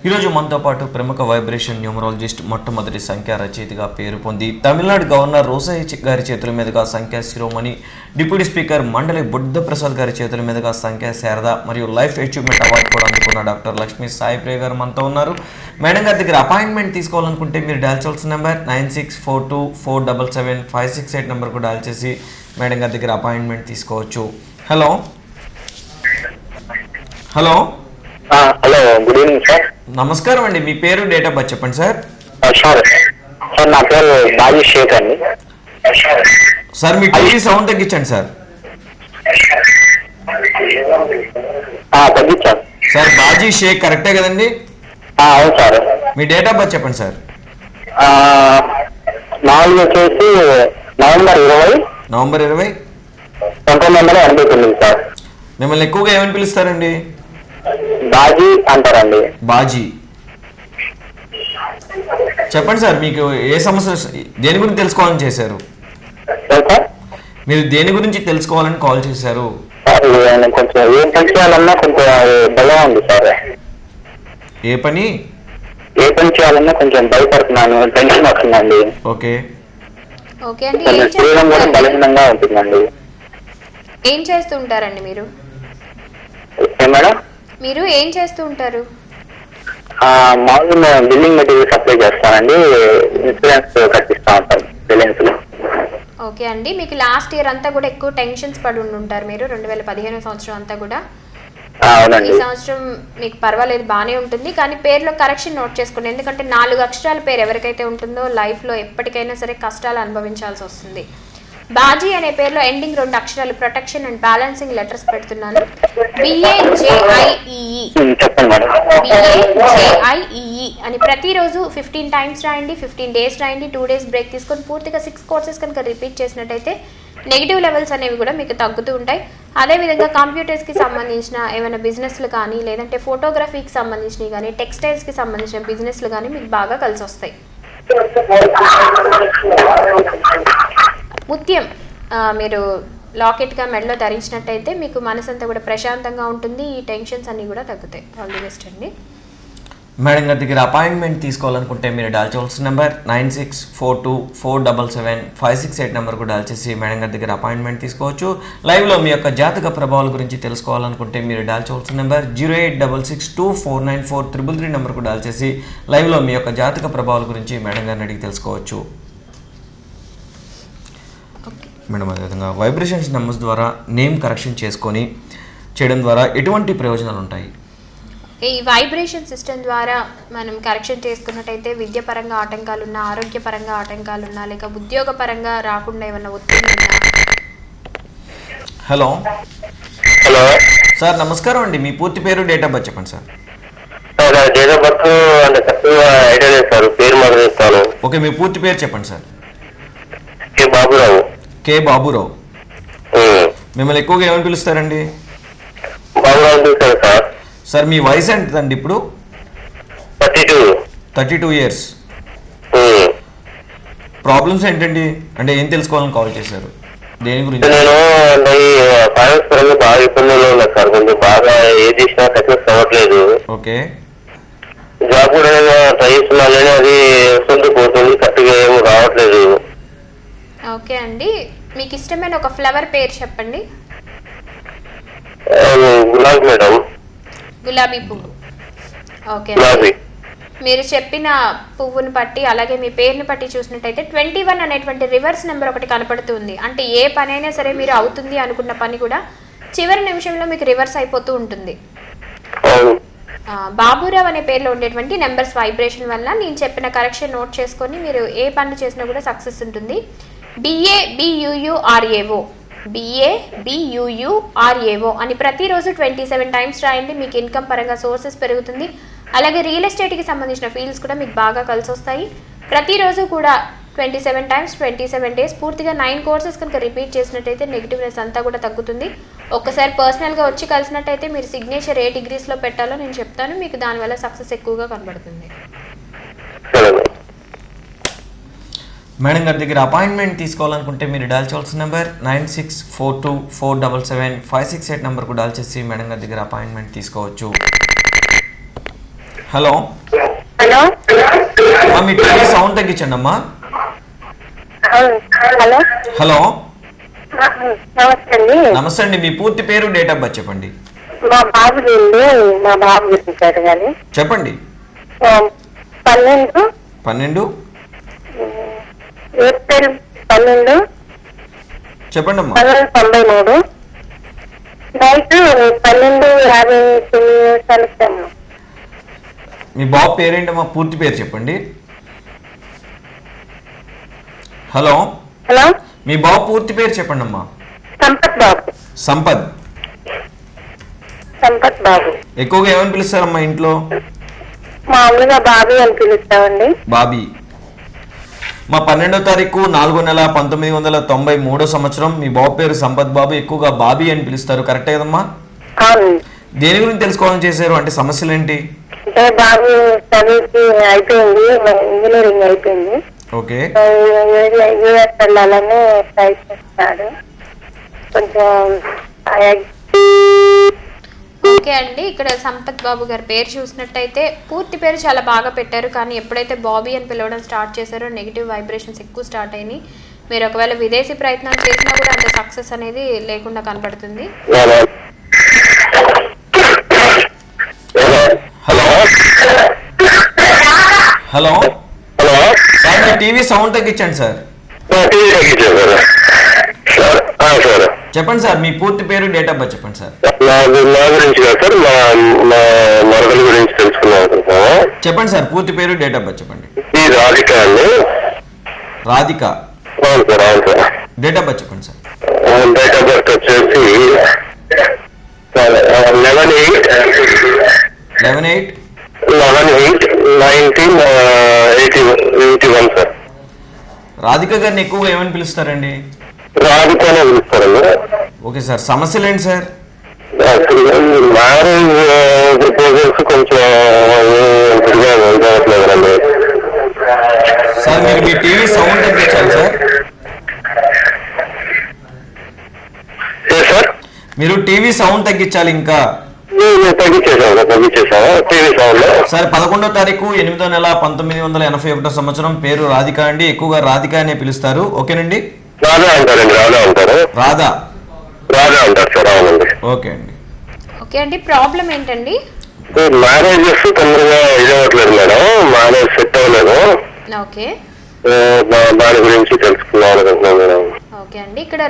ఈరోజు మనతో పాటు ప్రముఖ వైబ్రేషన్ న్యూమరాలజిస్ట్, మొట్టమొదటి సంఖ్యా రచయితగా పేరు పొంది తమిళనాడు గవర్నర్ రోసయ్య గారి చేతుల మీదుగా సంఖ్యా శిరోమణి, డిప్యూటీ స్పీకర్ మండలి బుద్ధప్రసాద్ గారి చేతుల మీదుగా సంఖ్యా శారద మరియు లైఫ్ అచీవ్మెంట్ అవార్డు కూడా అందుకున్న డాక్టర్ లక్ష్మీ సాయి ప్రియ గారు మనతో ఉన్నారు. మేడం గారి దగ్గర అపాయింట్మెంట్ తీసుకోవాలనుకుంటే మీరు డయల్ చేయాల్సిన నెంబర్ 9642477568 నెంబర్కు డయల్ చేసి మేడం గారి దగ్గర అపాయింట్మెంట్ తీసుకోవచ్చు. Hello hello hello, good evening sir. నమస్కారం అండి. మీ పేరు, డేట్ ఆఫ్ బర్త్ చెప్పండి సార్. సార్ నా పేరు బాజీ షేక్ అండి. సార్ మీ టీవీ సౌండ్ తగ్గించండి సార్. తగ్గించాను సార్ బాజీ షేక్ కరెక్టే కదండి? అవును sir. Me date of birth చెప్పండి సార్. 4 వచ్చేసి నవంబర్ 20, నవంబర్ 20, 1989 సార్. మిమ్మల్ని ఎక్కువగా ఏమని పిలుస్తారండి? బాజీ అంటారండి. బాజీ. చెప్పండి సార్, మీకు ఏ సమస్య, దేని గురించి తెలుసుకోవాలని చేశారు? సార్ మీరు దేని గురించి తెలుసుకోవాలని కాల్ చేశారు? కొంచెం ఏం పని చేయాలన్నా కొంచెం భయం ఉంది సార్. ఏ పని చేయాలన్నా కొంచెం భయపడుతున్నాను, టెన్షన్ వస్తుందండి. ఓకే ఓకే అండి. శరీరం కూడా బలహీనంగా ఉంటుందండి. ఏం చేస్తూ ఉంటారండి మీరు? మేడం మీరు ఏం చేస్తూ ఉంటారు? మామూలుగా బిల్డింగ్ మెటీరియల్ సప్లై చేస్తానండి. ఇన్సూరెన్స్ కట్టిస్తా ఉంటాను రిలయన్స్ లో. ఓకే అండి. మీకు లాస్ట్ ఇయర్ అంతా కూడా ఎక్కువ టెన్షన్స్ పడి ఉంటారు మీరు. 2015 సంవత్సరం అంతా కూడా. ఈ సంవత్సరం మీకు పర్వాలేదు, బాగానే ఉంటుంది. కానీ పేరులో కరెక్షన్ నోట్ చేసుకోండి. ఎందుకంటే 4 అక్షరాల పేరు ఎవరికైతే ఉంటుందో లైఫ్లో ఎప్పటికైనా సరే కష్టాలు అనుభవించాల్సి వస్తుంది. బాజీ అనే పేరులో ఎండింగ్ 2 అక్షరాలు ప్రొటెక్షన్ అండ్ బ్యాలెన్సింగ్ లెటర్స్ పెడుతున్నాను. BAJIEE అని ప్రతిరోజు 15 టైమ్స్ రాయండి. 15 డేస్ రాయండి. 2 డేస్ బ్రేక్ తీసుకొని పూర్తిగా 6 కోర్సెస్ కనుక రిపీట్ చేసినట్టయితే నెగిటివ్ లెవెల్స్ అనేవి కూడా మీకు తగ్గుతూ ఉంటాయి. అదేవిధంగా కంప్యూటర్స్కి సంబంధించిన ఏమైనా బిజినెస్లు కానీ, లేదంటే ఫోటోగ్రఫీకి సంబంధించినవి కానీ, టెక్స్టైల్స్కి సంబంధించిన బిజినెస్లు కానీ మీకు బాగా కలిసి వస్తాయి. ముత్యం మీరు లాకెట్గా మెడలో ధరించినట్టయితే మీకు మనసంతా కూడా ప్రశాంతంగా ఉంటుంది. ఈ టెన్షన్స్ అన్నీ కూడా తగ్గుతాయి. ఆల్ ది బెస్ట్ అండి. మేడం గారి దగ్గర అపాయింట్మెంట్ తీసుకోవాలనుకుంటే మీరు డయల్ చేయాల్సిన నెంబర్ 9642477568 నెంబర్కు డయల్ చేసి మేడం గారి దగ్గర అపాయింట్మెంట్ తీసుకోవచ్చు. లైవ్లో మీ యొక్క జాతక ప్రభావాల గురించి తెలుసుకోవాలనుకుంటే మీరు డయల్ చేయాల్సిన నెంబర్ 08662494333 నెంబర్కు డయల్ చేసి లైవ్లో మీ యొక్క జాతక ప్రభావాల గురించి మేడం గారిని అడిగి తెలుసుకోవచ్చు. మేడం, అదేవిధంగా వైబ్రేషన్స్ నెంబర్స్ ద్వారా నేమ్ కరెక్షన్ చేసుకొని చేయడం ద్వారా ఎటువంటి ప్రయోజనాలు ఉంటాయి? ఈ వైబ్రేషన్ సిస్టమ్ ద్వారా మనం కరెక్షన్ చేసుకున్నట్టయితే విద్యాపరంగా ఆటంకాలున్నా, ఆరోగ్యపరంగా ఆటంకాలున్నా, లేక ఉద్యోగపరంగా రాకుండా ఏమన్నా ఒత్తిడి ఉన్నా. హలో హలో సార్, నమస్కారం అండి. మీ పూర్తి పేరు, డేట్ ఆఫ్ బర్త్ చెప్పండి సార్. డేట్ ఆఫ్ బర్త్ అంటే తక్కువ ఐడియా లేదు సార్. పేరు మాత్రం చెప్తాను. ఓకే, మీ పూర్తి పేరు చెప్పండి సార్. కే బాబురావు. కే బాబురావు. మిమ్మల్ని ఎక్కువగా ఏమని పిలుస్తారండి? బాబురావు పిలుస్తారు సార్. సార్ మీ వయసు ఎంతండి ఇప్పుడు? 32 ఇయర్స్. ప్రాబ్లమ్స్ ఏంటండి? అంటే ఏం తెలుసుకోవాలని కాల్ చేశారు? దేని గురించి? నేను ఫైనాన్స్ పరంగా బాగా ఇబ్బందుల్లో ఉన్నా సార్. కొంచెం బాగా ఏ చేసినా సక్సెస్ అవ్వట్లేదు. ఓకే. జాబ్ కూడా ట్రై చేస్తున్నాను, అది వస్తుంది పోతుంది, కరెక్ట్గా ఏమో రావట్లేదు. ఓకే అండి. మీకు ఇష్టమైన ఒక ఫ్లవర్ పేరు చెప్పండి. గులాబీ మేడం. గులాబీ పువ్వు. ఓకే రాజీ. మీరు చెప్పిన పువ్వుని బట్టి అలాగే మీ పేరుని బట్టి చూసినట్టయితే 21 అనేటువంటి రివర్స్ నెంబర్ ఒకటి కనపడుతుంది. అంటే ఏ పని అయినా సరే మీరు అవుతుంది అనుకున్న పని కూడా చివరి నిమిషంలో మీకు రివర్స్ అయిపోతూ ఉంటుంది. బాబురావు అనే పేరులో ఉండేటువంటి నెంబర్స్ వైబ్రేషన్ వల్ల నేను చెప్పిన కరెక్షన్ నోట్ చేసుకొని మీరు ఏ పని చేసినా కూడా సక్సెస్ ఉంటుంది. BABUURAO BABUURAO అని ప్రతిరోజు 27 టైమ్స్ రాయండి. మీకు ఇన్కమ్ పరంగా సోర్సెస్ పెరుగుతుంది. అలాగే రియల్ ఎస్టేట్కి సంబంధించిన ఫీల్డ్స్ కూడా మీకు బాగా కలిసి వస్తాయి. ప్రతిరోజు కూడా 27 టైమ్స్ 27 డేస్ పూర్తిగా 9 కోర్సెస్ కనుక రిపీట్ చేసినట్టయితే నెగిటివ్నెస్ అంతా కూడా తగ్గుతుంది. ఒక్కసారి పర్సనల్గా వచ్చి కలిసినట్టయితే మీరు సిగ్నేచర్ ఏ డిగ్రీస్లో పెట్టాలో నేను చెప్తాను. మీకు దానివల్ల సక్సెస్ ఎక్కువగా కనబడుతుంది. మేడం గారి దగ్గర అపాయింట్మెంట్ తీసుకోవాలనుకుంటే మీరు డయల్ చేయాల్సిన నెంబర్ 9642477568 నెంబర్కు డయల్ చేసి మేడం గారి దగ్గర అపాయింట్మెంట్ తీసుకోవచ్చు. హలో హలో మీ టీవీ సౌండ్ తగ్గించండి అమ్మా. హలో హలో నమస్తే అండి. నమస్తే అండి. మీ పూర్తి పేరు, డేట్ ఆఫ్ బర్త్ చెప్పండి. మా బాబు గురించి అడగాలి. చెప్పండి. 12 ఏప్రిల్ 12 చెప్పండి అమ్మా. 93 నైట్ 12:59 మీ బాబు పేరేంటమ్మా? పూర్తి పేరు చెప్పండి. హలో హలో మీ బాబు పూర్తి పేరు చెప్పండి అమ్మా. సంపత్ బాబు. సంపత్ బాబు. ఎక్కువగా ఏమని పిలుస్తారమ్మా ఇంట్లో? మామూలుగా బాబీ అని పిలుస్తామండి. బాబీ. మా 12వ తారీఖు 4వ నెల 1993 సంవత్సరం. మీ బాబు పేరు సంపత్ బాబు, ఎక్కువగా బాబీ అని పిలుస్తారు. కరెక్టే కదమ్మా? అవును. దేని గురించి తెలుసుకోవాలని చేశారు? అంటే సమస్యలు ఏంటి? అంటే బాబు చదివి అయిపోయింది, ఇంజనీరింగ్ అయిపోయింది. ఓకే. యూఎస్ వెళ్ళాలని ట్రై చేస్తాడు. కొంచెం ఓకే అండి. ఇక్కడ సంపత్ బాబు గారి పేరు చూసినట్టయితే పూర్తి పేరు చాలా బాగా పెట్టారు. కానీ ఎప్పుడైతే బాబీ అని పిలవడం స్టార్ట్ చేశారో నెగిటివ్ వైబ్రేషన్స్ ఎక్కువ స్టార్ట్ అయినాయి. మీరు ఒకవేళ విదేశీ ప్రయత్నాలు చేసినా కూడా అంత సక్సెస్ అనేది లేకుండా కనబడుతుంది. హలో హలో సార్, మీ టీవీ సౌండ్ తగ్గించండి సార్. చెప్పండి సార్, మీ పూర్తి పేరు, డేట్ ఆఫ్ బర్త్ చెప్పండి సార్. నా గురించి కాదు సార్, మా మరదల గురించి తెలుసుకున్నాం. చెప్పండి సార్, పూర్తి పేరు, డేట్ ఆఫ్ బర్త్ చెప్పండి. ఈ రాధిక అండి. రాధిక. అవును సార్, అవును సార్. డేట్ ఆఫ్ బర్త్ చెప్పండి సార్. డేట్ ఆఫ్ బర్త్ వచ్చేసి 11/8/1981 సార్. రాధిక గారిని ఎక్కువగా ఏమని పిలుస్తారండి? రాధికనే పిలుస్తారండి. ఓకే సార్, సమస్యలు ఏంటి సార్? మ్యారేజ్ ప్రపోజల్స్ కొంచెం ఇదవట్లేదండి సార్. మీరు మీ టీవీ సౌండ్ తగ్గించాలి సార్. సార్ మీరు టీవీ సౌండ్ తగ్గించాలి. ఇంకా తగ్గించేసాము టీవీ సౌండ్. సార్, 11వ తారీఖు 8వ నెల 1981 సంవత్సరం. పేరు రాధిక అండి, ఎక్కువగా రాధిక అనే పిలుస్తారు. ఓకేనండి? రాధా అంటారండి. రాధా అంటారు. రాధా అంటారు సార్. అవునండి. ఓకే అండి. ఓకే అండి. ప్రాబ్లం ఏంటండి? మ్యారేజెస్ తొందరగా ఇదవట్లేదు మేడం, మ్యారేజ్ సెట్ అవ్వలేదు. ఓకే. దాని గురించి తెలుసుకున్నాం అనుకుంటున్నాను మేడం. ఓకే అండి. ఇక్కడ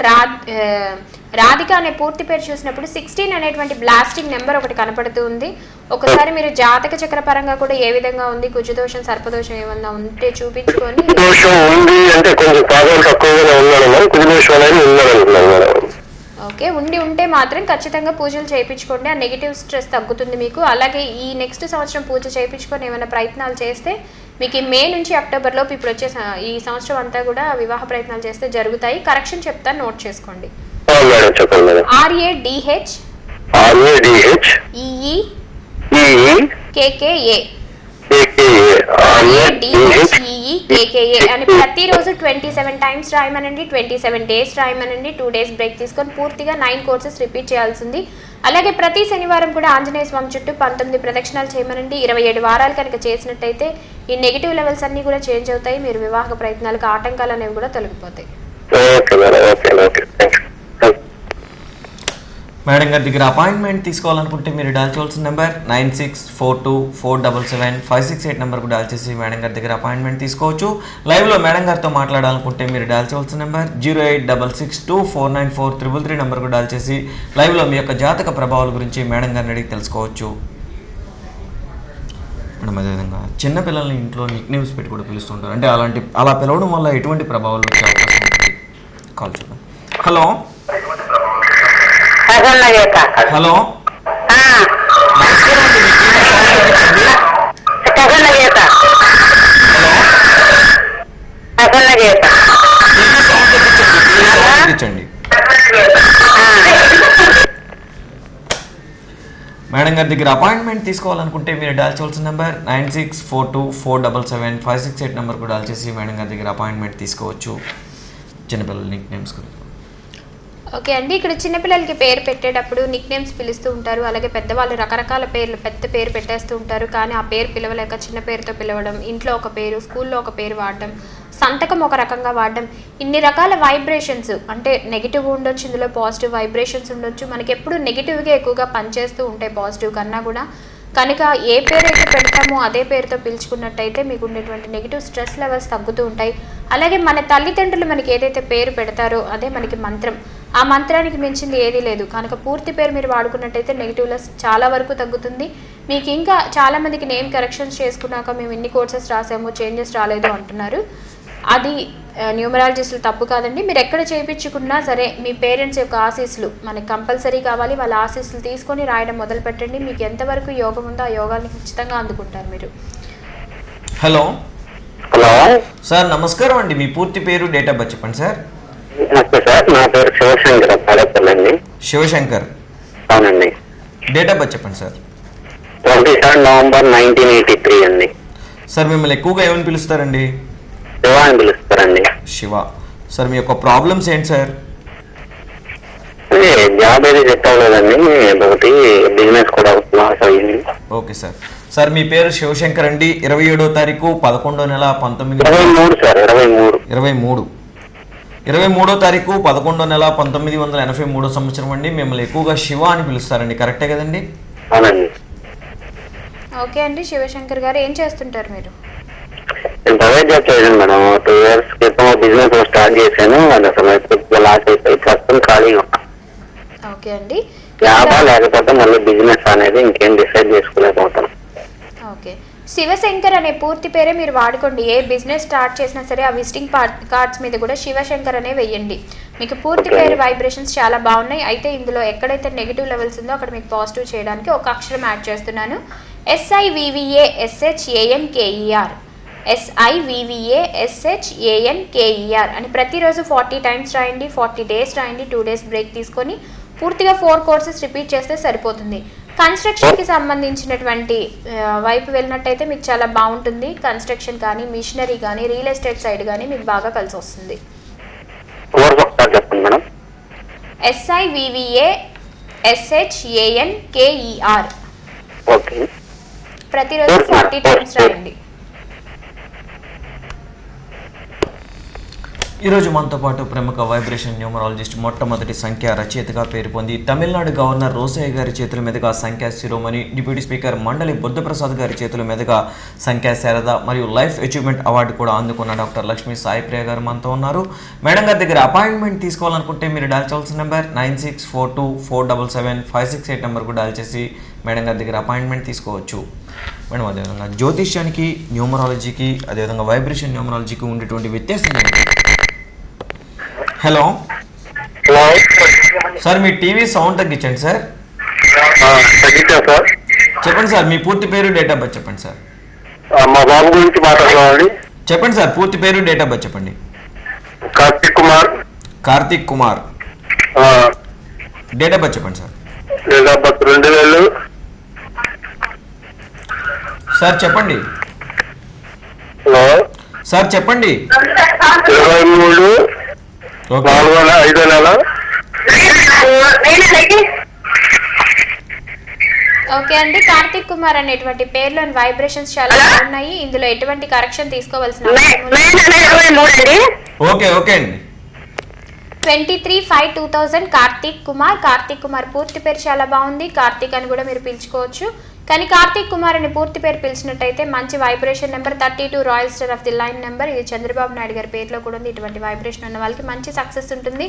రాధిక అనే పూర్తి పేరు చూసినప్పుడు 16 అనేటువంటి బ్లాస్టింగ్ నెంబర్ ఒకటి కనపడుతూ ఉంది. ఒకసారి మీరు జాతక చక్ర పరంగా కూడా ఏ విధంగా ఉంది, కుజదోషం సర్పదోషం ఏమన్నా ఉంటే చూపించుకొని. దోషం ఉంది అంటే కొంచెం పాదం తక్కువగానే ఉన్నాను, కుజదోషం అనేది ఉందనుకుంటున్నాను మేడం. ఓకే, ఉంటే మాత్రం ఖచ్చితంగా పూజలు చేయించుకోండి. ఆ నెగిటివ్ స్ట్రెస్ తగ్గుతుంది మీకు. అలాగే ఈ నెక్స్ట్ సంవత్సరం పూజ చేయించుకొని ఏమైనా ప్రయత్నాలు చేస్తే మీకు మే నుంచి అక్టోబర్ లోపు ఇప్పుడు వచ్చే ఈ సంవత్సరం అంతా కూడా వివాహ ప్రయత్నాలు చేస్తే జరుగుతాయి. కరెక్షన్ చెప్తాను, నోట్ చేసుకోండి. RADH KKA అని ప్రతిరోజు 27 టైమ్స్ రాయమనండి. 27 డేస్ రాయమనండి. 2 డేస్ బ్రేక్ తీసుకొని పూర్తిగా 9 కోర్సెస్ రిపీట్ చేయాల్సింది. అలాగే ప్రతి శనివారం కూడా ఆంజనేయ స్వామి చుట్టూ 19 ప్రదక్షిణాలు చేయమనండి. 27 వారాలు కనుక చేసినట్టయితే ఈ నెగిటివ్ లెవెల్స్ అన్ని కూడా చేంజ్ అవుతాయి. మీరు వివాహ ప్రయత్నాలకు ఆటంకాలు అనేవి కూడా తొలగిపోతాయి. మేడం గారి దగ్గర అపాయింట్మెంట్ తీసుకోవాలనుకుంటే మీరు డయల్ చేయవలసిన నెంబర్ 9642477568 నెంబర్కు డయల్ చేసి మేడం గారి దగ్గర అపాయింట్మెంట్ తీసుకోవచ్చు. లైవ్లో మేడం గారితో మాట్లాడాలనుకుంటే మీరు డయల్ చేయవలసిన నెంబర్ 08662494333 నెంబర్కు డయల్ చేసి లైవ్లో మీ యొక్క జాతక ప్రభావాల గురించి మేడం గారిని అడిగి తెలుసుకోవచ్చు. మేడం అదేవిధంగా చిన్నపిల్లల్ని ఇంట్లో నిక్ నేమ్స్ పెట్టి కూడా పిలుస్తుంటారు, అంటే అలా పిలవడం వల్ల ఎటువంటి ప్రభావాలు వచ్చే అవకాశం ఉంటుంది? కాల్ చూద్దాం. హలో హలో మేడం గారి దగ్గర అపాయింట్మెంట్ తీసుకోవాలనుకుంటే మీరు డయల్ చేయవలసిన నెంబర్ 9642477568 నెంబర్కు డయల్ చేసి మేడం గారి దగ్గర అపాయింట్మెంట్ తీసుకోవచ్చు. చిన్నపిల్లల నిక్ నేమ్స్ గురించి. ఓకే అండి, ఇక్కడ చిన్నపిల్లలకి పేరు పెట్టేటప్పుడు నిక్ నేమ్స్ పిలుస్తూ ఉంటారు, అలాగే పెద్దవాళ్ళు రకరకాల పేర్లు పెద్ద పేరు పెట్టేస్తూ ఉంటారు. కానీ ఆ పేరు పిలవలేక చిన్న పేరుతో పిలవడం, ఇంట్లో ఒక పేరు స్కూల్లో ఒక పేరు వాడడం, సంతకం ఒక రకంగా వాడడం, ఇన్ని రకాల వైబ్రేషన్స్, అంటే నెగిటివ్ ఉండొచ్చు, ఇందులో పాజిటివ్ వైబ్రేషన్స్ ఉండొచ్చు. మనకి ఎప్పుడు నెగిటివ్గా ఎక్కువగా పనిచేస్తూ ఉంటాయి పాజిటివ్ కన్నా కూడా. కనుక ఏ పేరు అయితే పెడతామో అదే పేరుతో పిలుచుకున్నట్టయితే మీకు ఉండేటువంటి నెగిటివ్ స్ట్రెస్ లెవెల్స్ తగ్గుతూ ఉంటాయి. అలాగే మన తల్లిదండ్రులు మనకి ఏదైతే పేరు పెడతారో అదే మనకి మంత్రం, ఆ మంత్రానికి మించింది ఏదీ లేదు. కనుక పూర్తి పేరు మీరు వాడుకున్నట్టయితే నెగిటివ్నెస్ చాలా వరకు తగ్గుతుంది. మీకు ఇంకా చాలామందికి నేమ్ కరెక్షన్స్ చేసుకున్నాక మేము ఇన్ని కోర్సెస్ రాసాము, చేంజెస్ రాలేదు అంటున్నారు. అది న్యూమరాలజిస్టులు తప్పు కాదండి. మీరు ఎక్కడ చేయించుకున్నా సరే మీ పేరెంట్స్ యొక్క ఆశీస్సులు మనకి కంపల్సరీ కావాలి. వాళ్ళ ఆశీస్సులు తీసుకొని రాయడం మొదలు పెట్టండి. మీకు ఎంతవరకు యోగం ఉందో ఆ యోగాన్ని ఖచ్చితంగా అందుకుంటారు మీరు. హలో హలో సార్, నమస్కారం అండి. మీ పూర్తి పేరు, డేట్ ఆఫ్ బర్త్ చెప్పండి సార్. నమస్తే సార్, నా పేరు శివశంకర్ తాడేపల్లి. శివశంకర్. అవునండి. డేట్ ఆఫ్ బర్త్ చెప్పండి సార్. 27 నవంబర్ 1983 అండి. సార్ మిమ్మల్ని ఎక్కువగా ఏమని పిలుస్తారండి? శివ అని పిలుస్తారండి. శివ. సార్ మీ యొక్క ప్రాబ్లమ్స్ ఏంటి సార్? జాబ్ అయితే సెట్ అవ్వలేదండి, ఒకటి బిజినెస్ కూడా లాస్ అయ్యింది. Okay sir. సార్ మీ పేరు శివశంకర్ అండి. 27వ తారీఖు 11వ నెల 23 సార్. 23వ తారీఖు 11వ నెల 1983 సంవత్సరం అండి. మిమ్మల్ని ఎక్కువగా శివ అని పిలుస్తారండి, కరెక్టే కదండి? అవునండి. ఓకే అండి, శివశంకర్ గారు ఏం చేస్తుంటారు మీరు? నేను ప్రైవేట్ జాబ్ చేశాను మేడం. 2 years క్రితం బిజినెస్ స్టార్ట్ చేశాను, అది అసలు లాస్ అయిపోయి ప్రస్తుతం ఖాళీగా. ఓకే అండి, జాబ్ లేకపోతే మళ్ళీ బిజినెస్ అనేది ఇంకేం డిసైడ్ చేసుకోలేకపోతాను. ఓకే, శివశంకర్ అనే పూర్తి పేరే మీరు వాడుకోండి. ఏ బిజినెస్ స్టార్ట్ చేసినా సరే ఆ విజిటింగ్ కార్డ్స్ మీద కూడా శివశంకర్ అనే వెయ్యండి. మీకు పూర్తి పేరు వైబ్రేషన్స్ చాలా బాగున్నాయి. అయితే ఇందులో ఎక్కడైతే నెగిటివ్ లెవెల్స్ ఉందో అక్కడ మీకు పాజిటివ్ చేయడానికి ఒక అక్షరం యాడ్ చేస్తున్నాను. SIVVASHANKER SIVVASHANKER అని ప్రతిరోజు 40 టైమ్స్ రాయండి. 40 డేస్ రాయండి. 2 days బ్రేక్ తీసుకొని పూర్తిగా 4 కోర్సెస్ రిపీట్ చేస్తే సరిపోతుంది. కన్స్ట్రక్షన్కి సంబంధించినటువంటి వైపు వెళ్ళినట్టయితే మీకు చాలా బాగుంటుంది. కన్స్ట్రక్షన్ కానీ, మిషనరీ కానీ, రియల్ ఎస్టేట్ సైడ్ కానీ మీకు బాగా కలిసి వస్తుంది. SIVVASHANKER ప్రతిరోజు 40 టైమ్స్ రాయండి. ఈరోజు మనతో పాటు ప్రముఖ వైబ్రేషన్ న్యూమరాలజిస్ట్, మొట్టమొదటి సంఖ్య రచయితగా పేరు పొంది తమిళనాడు గవర్నర్ రోసయ్య గారి చేతుల మీదుగా సంఖ్యా శిరోమణి, డిప్యూటీ స్పీకర్ మండలి బుద్ధప్రసాద్ గారి చేతుల మీదుగా సంఖ్యా శారద మరియు లైఫ్ అచీవ్మెంట్ అవార్డు కూడా అందుకున్న డాక్టర్ లక్ష్మీ సాయిప్రియ గారు మనతో ఉన్నారు. మేడం గారి దగ్గర అపాయింట్మెంట్ తీసుకోవాలనుకుంటే మీరు డయల్ చేయాల్సిన నెంబర్ 9642477568 నెంబర్కు డయల్ చేసి మేడం గారి దగ్గర అపాయింట్మెంట్ తీసుకోవచ్చు. మేడం అదేవిధంగా జ్యోతిష్యానికి, న్యూమరాలజీకి, అదేవిధంగా వైబ్రేషన్ న్యూమరాలజీకి ఉండేటువంటి వ్యత్యాసం ఏంటి? హలో సార్, మీ టీవీ సౌండ్ తగ్గించండి సార్. చెప్పండి సార్, మీ పూర్తి పేరు, డేట్ ఆఫ్ బర్త్ చెప్పండి సార్. మా బాబు గురించి మాట్లాడాలి. చెప్పండి సార్, పూర్తి పేరు, డేట్ ఆఫ్ బర్త్ చెప్పండి. Karthik Kumar. Date of birth చెప్పండి sir. Date of birth 2000. Sir చెప్పండి. హలో సార్ చెప్పండి. 23 5వ నెల. ఓకే అండి, కార్తిక్ కుమార్ అనేటువంటి పేర్లోని వైబ్రేషన్స్ చాలా బాగున్నాయి. ఇందులో ఎటువంటి కరెక్షన్ తీసుకోవాల్సిన అవసరం లేదు. ఓకే ఓకే అండి. 23/5/2000 కార్తీక్ కుమార్ పూర్తి పేరు చాలా బాగుంది. కార్తీక్ అని కూడా మీరు పిలుచుకోవచ్చు. కానీ కార్తీక్ కుమార్ అని పూర్తి పేరు పిలిచినట్టయితే మంచి vibration number 32 royal star of the line number. ఇది చంద్రబాబు నాయుడు గారి పేరులో కూడా ఉంది. ఇటువంటి వైబ్రేషన్ ఉన్న వాళ్ళకి మంచి సక్సెస్ ఉంటుంది.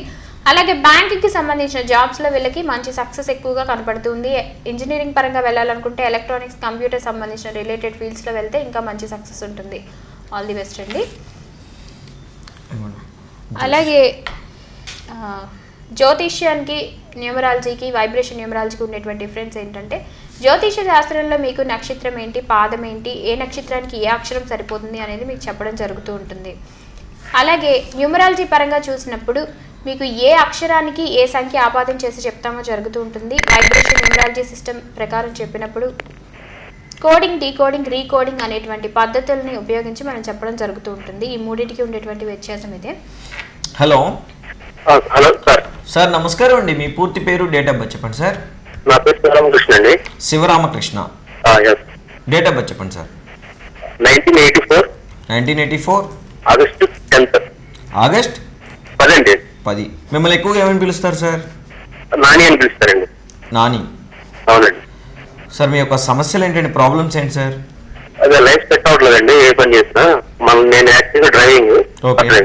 అలాగే బ్యాంకింగ్కి సంబంధించిన జాబ్స్లో వీళ్ళకి మంచి సక్సెస్ ఎక్కువగా కనపడుతుంది. ఇంజనీరింగ్ పరంగా వెళ్ళాలనుకుంటే ఎలక్ట్రానిక్స్ కంప్యూటర్ సంబంధించిన రిలేటెడ్ ఫీల్డ్స్లో వెళ్తే ఇంకా మంచి సక్సెస్ ఉంటుంది. ఆల్ ది బెస్ట్ అండి. అలాగే జ్యోతిష్యానికి న్యూమరాలజీకి వైబ్రేషన్ న్యూమరాలజీకి ఉండేటువంటి డిఫరెన్స్ ఏంటంటే జ్యోతిష శాస్త్రంలో మీకు నక్షత్రం ఏంటి, పాదం ఏంటి, ఏ నక్షత్రానికి ఏ అక్షరం సరిపోతుంది అనేది మీకు చెప్పడం జరుగుతూ ఉంటుంది. అలాగే న్యూమరాలజీ పరంగా చూసినప్పుడు మీకు ఏ అక్షరానికి ఏ సంఖ్య ఆపాదన చేసి చెప్తామో జరుగుతూ ఉంటుంది. వైబ్రేషన్ న్యూమరాలజీ సిస్టమ్ ప్రకారం చెప్పినప్పుడు కోడింగ్, డీకోడింగ్, రీకోడింగ్ అనేటువంటి పద్ధతుల్ని ఉపయోగించి మనం చెప్పడం జరుగుతూ ఉంటుంది. ఈ మూడింటికి ఉండేటువంటి వ్యత్యాసం ఇదే. Hello hello sir. సార్ నమస్కారం అండి. మీ పూర్తి పేరు, డేట్ ఆఫ్ బర్త్ చెప్పండి సార్. నా పేరు శివరామకృష్ణ అండి. శివరామకృష్ణ. డేట్ ఆఫ్ బర్త్ చెప్పండి సార్. 1984 August 10th. ఆగస్ట్ 10. మిమ్మల్ని ఎక్కువగా ఏమని పిలుస్తారు సార్? నాని అని పిలుస్తారండి. నాని. అవునండి సార్ మీ యొక్క సమస్యలు ఏంటండి, ప్రాబ్లమ్స్ ఏంటి సార్? అదే లైఫ్ సెట్ అవ్వట్లేదండి. ఏ పని చేసినా నేను యాక్చువల్గా డ్రైవింగ్. Okay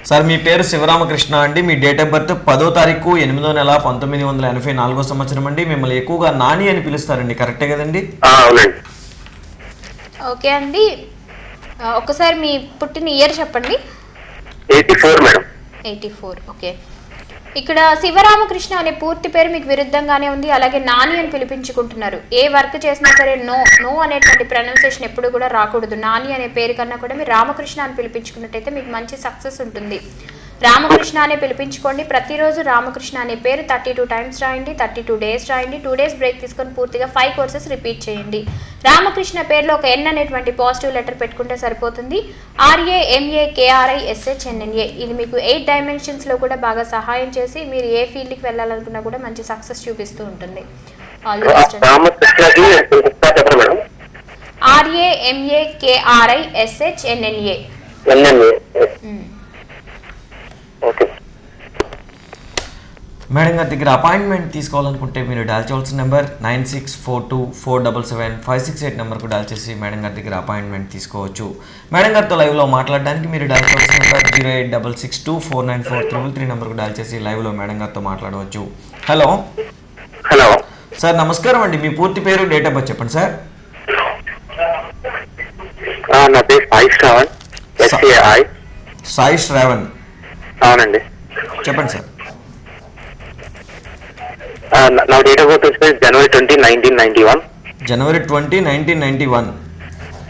sir. మీ పేరు శివరామకృష్ణ అండి. మీ డేట్ ఆఫ్ బర్త్ 10వ తారీఖు 8వ నెల 1984 సంవత్సరం అండి. మిమ్మల్ని ఎక్కువగా నాని అని పిలుస్తారండి, కరెక్టే కదండి? అవునండి. ఓకే అండి. ఒకసారి మీ పుట్టిన ఇయర్ చెప్పండి. 84 మేడం. 84. ఓకే. ఇక్కడ శివరామకృష్ణ అనే పూర్తి పేరు మీకు విరుద్ధంగానే ఉంది. అలాగే నాని అని పిలిపించుకుంటున్నారు. ఏ వర్క్ చేసినా సరే నో అనేటువంటి ప్రొనౌన్సియేషన్ ఎప్పుడు కూడా రాకూడదు. నాని అనే పేరు కన్నా కూడా మీరు రామకృష్ణ అని పిలిపించుకున్నట్టయితే మీకు మంచి సక్సెస్ ఉంటుంది. రామకృష్ణ అనే పిలిపించుకోండి. ప్రతిరోజు రామకృష్ణ అనే పేరు 32 టైమ్స్ రాయండి. 32 డేస్ రాయండి. 2 డేస్ బ్రేక్ తీసుకొని పూర్తిగా 5 కోర్సెస్ రిపీట్ చేయండి. రామకృష్ణ పేరులో ఒక ఎన్ అనేటువంటి పాజిటివ్ లెటర్ పెట్టుకుంటే సరిపోతుంది. RAMAKRISHNNA. ఇది మీకు 8 డైమెన్షన్స్లో కూడా బాగా సహాయం చేసి మీరు ఏ ఫీల్డ్కి వెళ్ళాలనుకున్నా కూడా మంచి సక్సెస్ చూపిస్తూ ఉంటుంది. RAMAKRISHNNA. మేడం గారి దగ్గర అపాయింట్మెంట్ తీసుకోవాలనుకుంటే మీరు డయల్ చేయవలసిన నెంబర్ 9642477568 నెంబర్కు డయల్ చేసి మేడం గారి దగ్గర అపాయింట్మెంట్ తీసుకోవచ్చు. మేడం గారితో లైవ్లో మాట్లాడడానికి మీరు డయల్ చేయవలసిన నెంబర్ 08662494333 నెంబర్కు డయల్ చేసి లైవ్లో మేడం గారితో మాట్లాడవచ్చు. హలో సార్ నమస్కారం అండి. మీ పూర్తి పేరు, డేట్ ఆఫ్ బర్త్ చెప్పండి సార్. నా పేరు సాయి శ్రావణ్. అవునండి. చెప్పండి సార్. నా డేట్ ఆఫ్ బర్త్ వచ్చేసి January 20, 1991. January 20, 1991.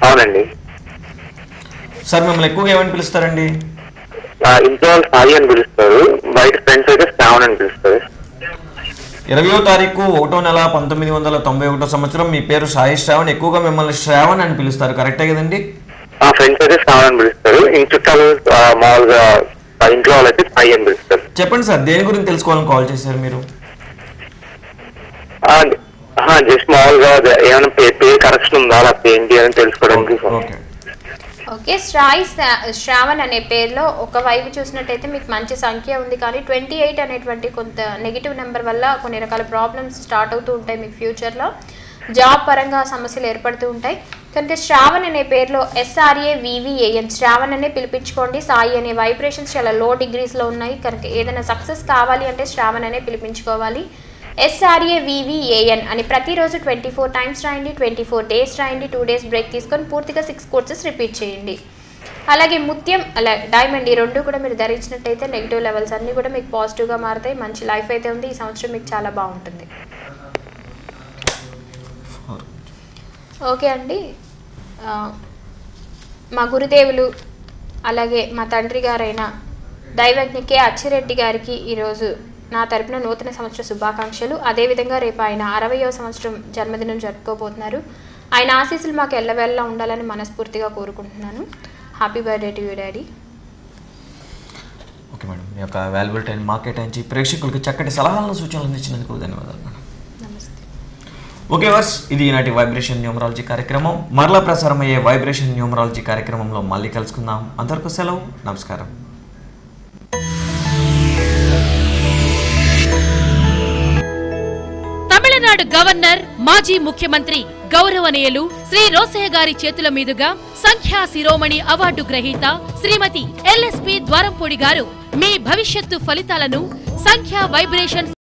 అవునండి. సార్ మిమ్మల్ని ఎక్కువగా ఏమని పిలుస్తారండి? ఇంట్లో వాళ్ళు సాయి అని పిలుస్తారు, బయట ఫ్రెండ్స్ అయితే శ్రావణ్ అని పిలుస్తారు. 20వ తారీఖు 1వ నెల 1991 సంవత్సరం. మీ పేరు సాయి శ్రావణ్. ఎక్కువగా మిమ్మల్ని శ్రావణ్ అని పిలుస్తారు, కరెక్టే కదండి? ఫ్రెండ్స్ అయితే శ్రావణ్ అని పిలుస్తారు. ఇంక చుట్టాలు మామూలుగా ఇంట్లో వాళ్ళు అయితే సాయి అని పిలుస్తారు. చెప్పండి సార్, దేని గురించి తెలుసుకోవాలని కాల్ చేశారు మీరు? జస్ట్ మామూలుగా ఏమైనా పేరు కరెక్షన్ ఉందా లేకపోతే ఏంటి అని తెలుసుకోవడానికి. ఓకే. శ్రావణ్ అనే పేరులో ఒక వైపు చూసినట్టయితే మీకు మంచి సంఖ్య ఉంది. కానీ 28 అనేటువంటి కొంత నెగిటివ్ నెంబర్ వల్ల కొన్ని రకాల ప్రాబ్లమ్స్ స్టార్ట్ అవుతూ ఉంటాయి. మీకు ఫ్యూచర్లో జాబ్ పరంగా సమస్యలు ఏర్పడుతూ ఉంటాయి. కనుక శ్రావణ్ అనే పేరులో SRAVVAN శ్రావణ్ అనే పిలిపించుకోండి. సాయి అనే వైబ్రేషన్స్ చాలా లో డిగ్రీస్లో ఉన్నాయి. కనుక ఏదైనా సక్సెస్ కావాలి అంటే శ్రావణ్ అనే పిలిపించుకోవాలి. SRAVVAN అని ప్రతిరోజు 24 టైమ్స్ రాయండి. 24 డేస్ రాయండి. 2 డేస్ బ్రేక్ తీసుకొని పూర్తిగా 6 కోర్సెస్ రిపీట్ చేయండి. అలాగే ముత్యం, డైమండ్ ఈ రెండు కూడా మీరు ధరించినట్టయితే నెగిటివ్ లెవెల్స్ అన్నీ కూడా మీకు పాజిటివ్గా మారుతాయి. మంచి లైఫ్ అయితే ఉంది. ఈ సంవత్సరం మీకు చాలా బాగుంటుంది. ఓకే అండి. మా గురుదేవులు అలాగే మా తండ్రి గారైన దైవజ్ఞ కె అచ్చిరెడ్డి గారికి ఈరోజు నా తరపున నూతన సంవత్సర శుభాకాంక్షలు. అదేవిధంగా రేపు ఆయన 60వ సంవత్సరం జన్మదినం జరుపుకోబోతున్నారు. ఆయన ఆశీస్సులు మాకు ఎల్లవేళలా ఉండాలని మనస్ఫూర్తిగా కోరుకుంటున్నాను. Happy birthday to you daddy. Okay madam, మీ యొక్క వాల్యుబుల్ టైం మాకు కేటాయించి ప్రేక్షకులకు చక్కటి సలహాలను సూచనలు అందించినందుకు ధన్యవాదాలు మేడం. నమస్తే. ఓకే వర్స్, ఇది ఈనాటి వైబ్రేషన్ న్యూమరాలజీ కార్యక్రమం. మరలా ప్రసారం అయ్యే వైబ్రేషన్ న్యూమరాలజీ కార్యక్రమంలో మళ్ళీ కలుసుకుందాం. అంతవరకు సెలవు, నమస్కారం. తమిళనాడు గవర్నర్ మాజీ ముఖ్యమంత్రి గౌరవనీయులు శ్రీ రోసయ్య గారి చేతుల మీదుగా సంఖ్యా శిరోమణి అవార్డు గ్రహీత శ్రీమతి LSP ద్వారంపూడి గారు మీ భవిష్యత్తు ఫలితాలను సంఖ్యా వైబ్రేషన్